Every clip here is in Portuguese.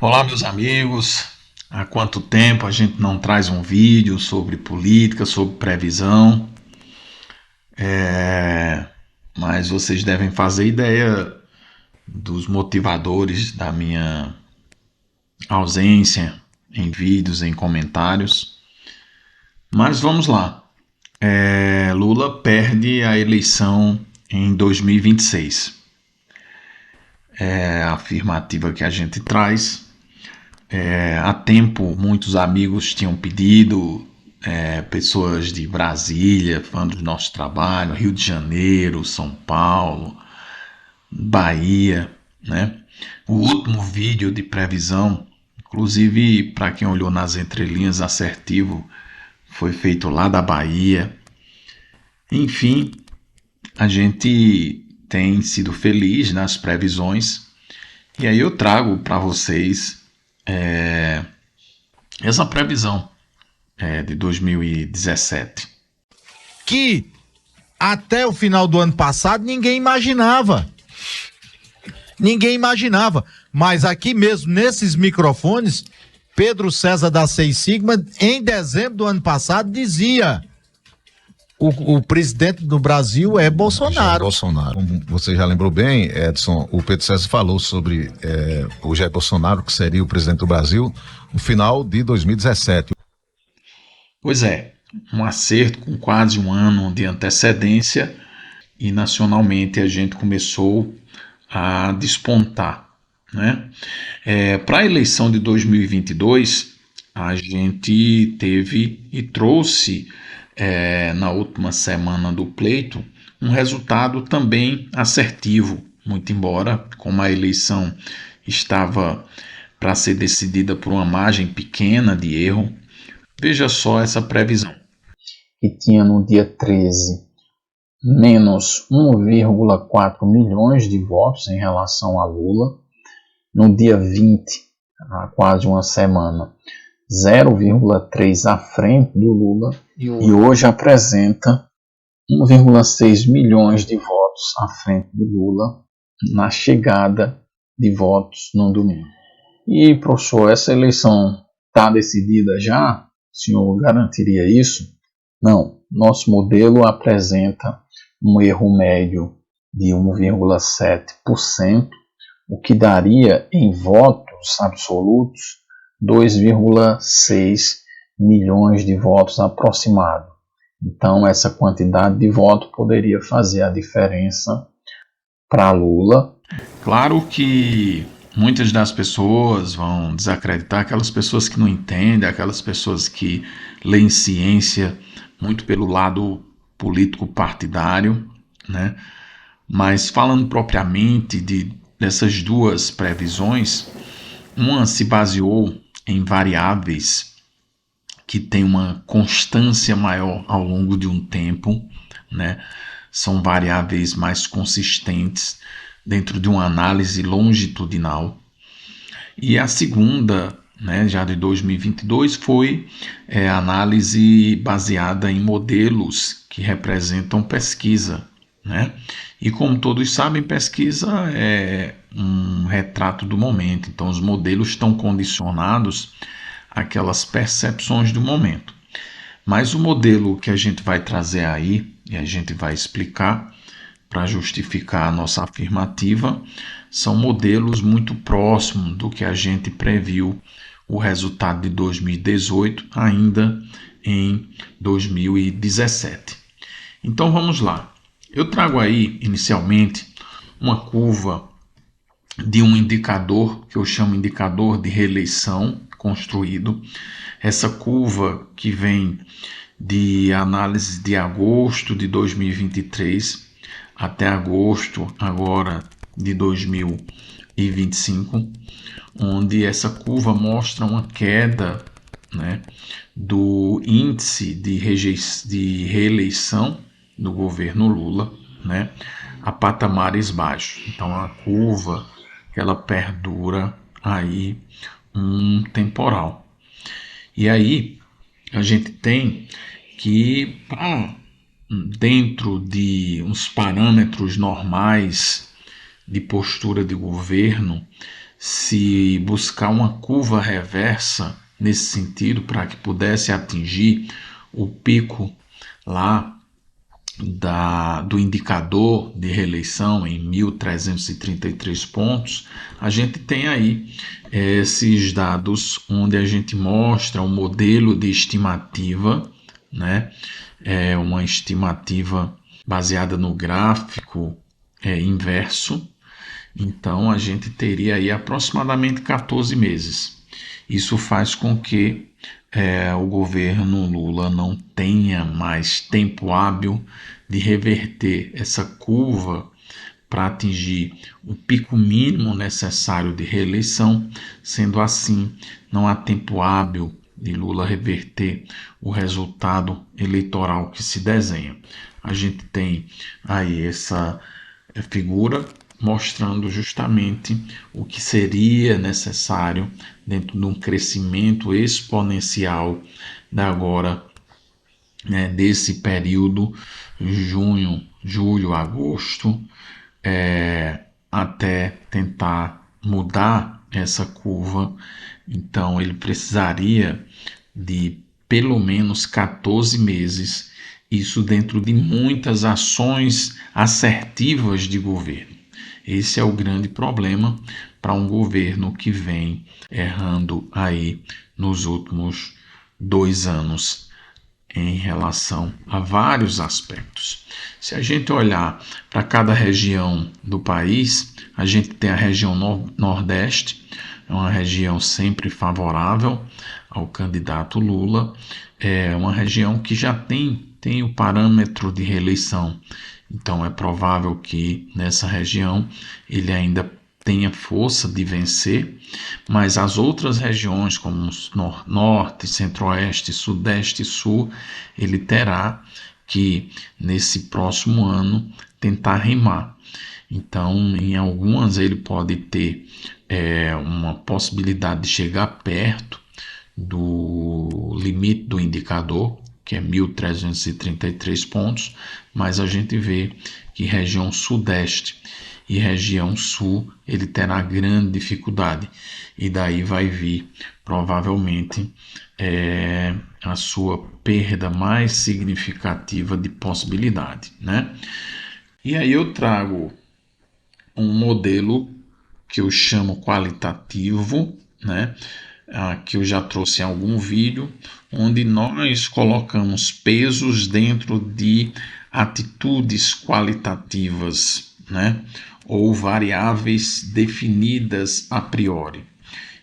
Olá, meus amigos. Há quanto tempo a gente não traz um vídeo sobre política, sobre previsão? É, Mas vocês devem fazer ideia dos motivadores da minha ausência em vídeos, em comentários. Mas vamos lá. Lula perde a eleição em 2026. É a afirmativa que a gente traz. Há tempo, muitos amigos tinham pedido, pessoas de Brasília, fã do nosso trabalho, Rio de Janeiro, São Paulo, Bahia, né? O último vídeo de previsão, inclusive para quem olhou nas entrelinhas, assertivo, foi feito lá da Bahia. Enfim, a gente tem sido feliz nas previsões e aí eu trago para vocês essa previsão de 2017. Que até o final do ano passado ninguém imaginava. Ninguém imaginava. Mas aqui mesmo, nesses microfones, Pedro César da Seis Sigma, em dezembro do ano passado, dizia: o presidente do Brasil é Jair Bolsonaro. Bolsonaro. Como você já lembrou bem, Edson, o Pedro César falou sobre o Jair Bolsonaro, que seria o presidente do Brasil, no final de 2017. Pois é, um acerto com quase um ano de antecedência e nacionalmente a gente começou a despontar, né? Para a eleição de 2022, a gente teve e trouxe na última semana do pleito um resultado também assertivo, muito embora, como a eleição estava para ser decidida por uma margem pequena de erro. Veja só essa previsão. Que tinha no dia 13 menos 1,4 milhões de votos em relação a Lula. No dia 20, há quase uma semana, 0,3 à frente do Lula. E hoje apresenta 1,6 milhões de votos à frente do Lula na chegada de votos no domingo. E, professor, essa eleição está decidida já? O senhor garantiria isso? Não. Nosso modelo apresenta um erro médio de 1,7%, o que daria em votos absolutos 2,6 milhões de votos aproximado. Então, essa quantidade de voto poderia fazer a diferença para Lula. Claro que muitas das pessoas vão desacreditar, aquelas pessoas que não entendem, aquelas pessoas que leem ciência muito pelo lado político partidário, né? Mas falando propriamente dessas duas previsões, uma se baseou em variáveis que têm uma constância maior ao longo de um tempo, né? São variáveis mais consistentes dentro de uma análise longitudinal. E a segunda, né, já de 2022, foi a análise baseada em modelos que representam pesquisa, né? E como todos sabem, pesquisa é um retrato do momento, então os modelos estão condicionados àquelas percepções do momento. Mas o modelo que a gente vai trazer aí, e a gente vai explicar para justificar a nossa afirmativa, são modelos muito próximos do que a gente previu o resultado de 2018 ainda em 2017. Então vamos lá. Eu trago aí inicialmente uma curva de um indicador que eu chamo indicador de reeleição construído. Essa curva que vem de análise de agosto de 2023 até agosto agora de 2025, onde essa curva mostra uma queda, né, do índice de reeleição do governo Lula, né, a patamares baixos. Então a curva que ela perdura aí um temporal. E aí a gente tem que, dentro de uns parâmetros normais de postura de governo, se buscar uma curva reversa nesse sentido para que pudesse atingir o pico lá do indicador de reeleição em 1.333 pontos, a gente tem aí esses dados onde a gente mostra um modelo de estimativa, né? Uma estimativa baseada no gráfico inverso. Então a gente teria aí aproximadamente 14 meses. Isso faz com que o governo Lula não tenha mais tempo hábil de reverter essa curva para atingir o pico mínimo necessário de reeleição. Sendo assim, não há tempo hábil de Lula reverter o resultado eleitoral que se desenha. A gente tem aí essa figura mostrando justamente o que seria necessário dentro de um crescimento exponencial desse período, junho, julho, agosto, até tentar mudar essa curva. Então ele precisaria de pelo menos 14 meses, isso dentro de muitas ações assertivas de governo. Esse é o grande problema para um governo que vem errando aí nos últimos 2 anos em relação a vários aspectos. Se a gente olhar para cada região do país, a gente tem a região Nordeste, é uma região sempre favorável ao candidato Lula, é uma região que já tem o parâmetro de reeleição. Então é provável que nessa região ele ainda tenha força de vencer, mas as outras regiões, como Norte, Centro-Oeste, Sudeste e Sul, ele terá que, nesse próximo ano, tentar remar. Então, em algumas ele pode ter uma possibilidade de chegar perto do limite do indicador, que é 1.333 pontos, mas a gente vê que região Sudeste e região Sul ele terá grande dificuldade, e daí vai vir provavelmente a sua perda mais significativa de possibilidade, né? E aí eu trago um modelo que eu chamo qualitativo, né? Que eu já trouxe em algum vídeo, onde nós colocamos pesos dentro de atitudes qualitativas, né? Ou variáveis definidas a priori.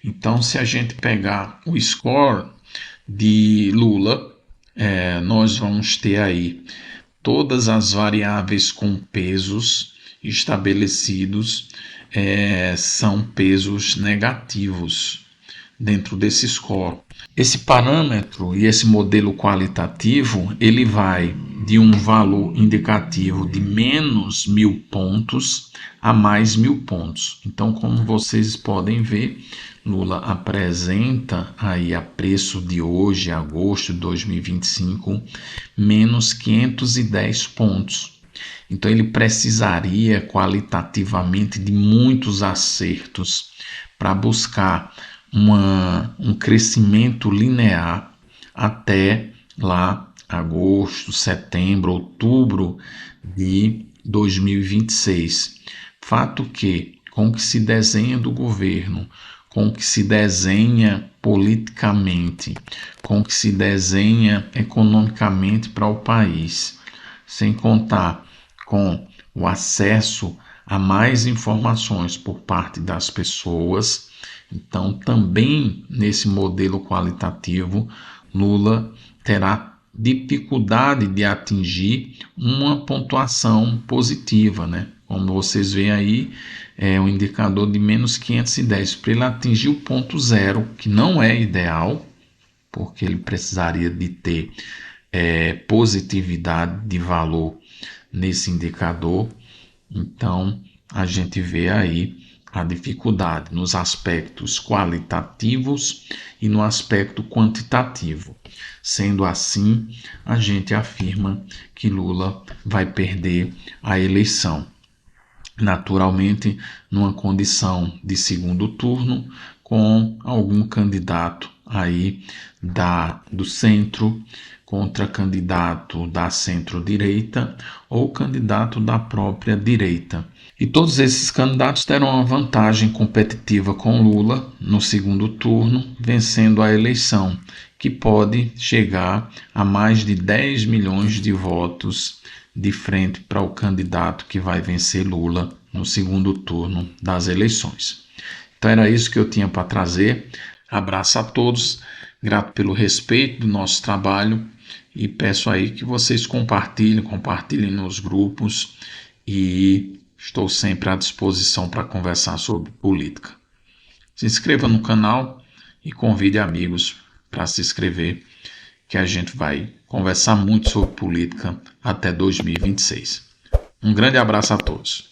Então, se a gente pegar o score de Lula, nós vamos ter aí todas as variáveis com pesos estabelecidos, são pesos negativos dentro desse score. Esse parâmetro e esse modelo qualitativo, ele vai de um valor indicativo de menos 1.000 pontos a mais 1.000 pontos. Então, como vocês podem ver, Lula apresenta aí a preço de hoje, agosto de 2025, menos 510 pontos. Então ele precisaria qualitativamente de muitos acertos para buscar um crescimento linear até lá agosto, setembro, outubro de 2026. Fato que, com o que se desenha do governo, com o que se desenha politicamente, com o que se desenha economicamente para o país, sem contar com o acesso a mais informações por parte das pessoas. Então, também nesse modelo qualitativo, Lula terá dificuldade de atingir uma pontuação positiva, né? Como vocês veem aí, um indicador de menos 510. Para ele atingir o ponto zero, que não é ideal, porque ele precisaria de ter positividade de valor nesse indicador. Então, a gente vê aí a dificuldade nos aspectos qualitativos e no aspecto quantitativo. Sendo assim, a gente afirma que Lula vai perder a eleição. naturalmente numa condição de segundo turno, com algum candidato aí do centro contra candidato da centro-direita ou candidato da própria direita. E todos esses candidatos terão uma vantagem competitiva com Lula no segundo turno, vencendo a eleição, que pode chegar a mais de 10 milhões de votos de frente para o candidato que vai vencer Lula no segundo turno das eleições. Então era isso que eu tinha para trazer. Abraço a todos, grato pelo respeito do nosso trabalho e peço aí que vocês compartilhem nos grupos e estou sempre à disposição para conversar sobre política. Se inscreva no canal e convide amigos para se inscrever, que a gente vai conversar muito sobre política até 2026. Um grande abraço a todos.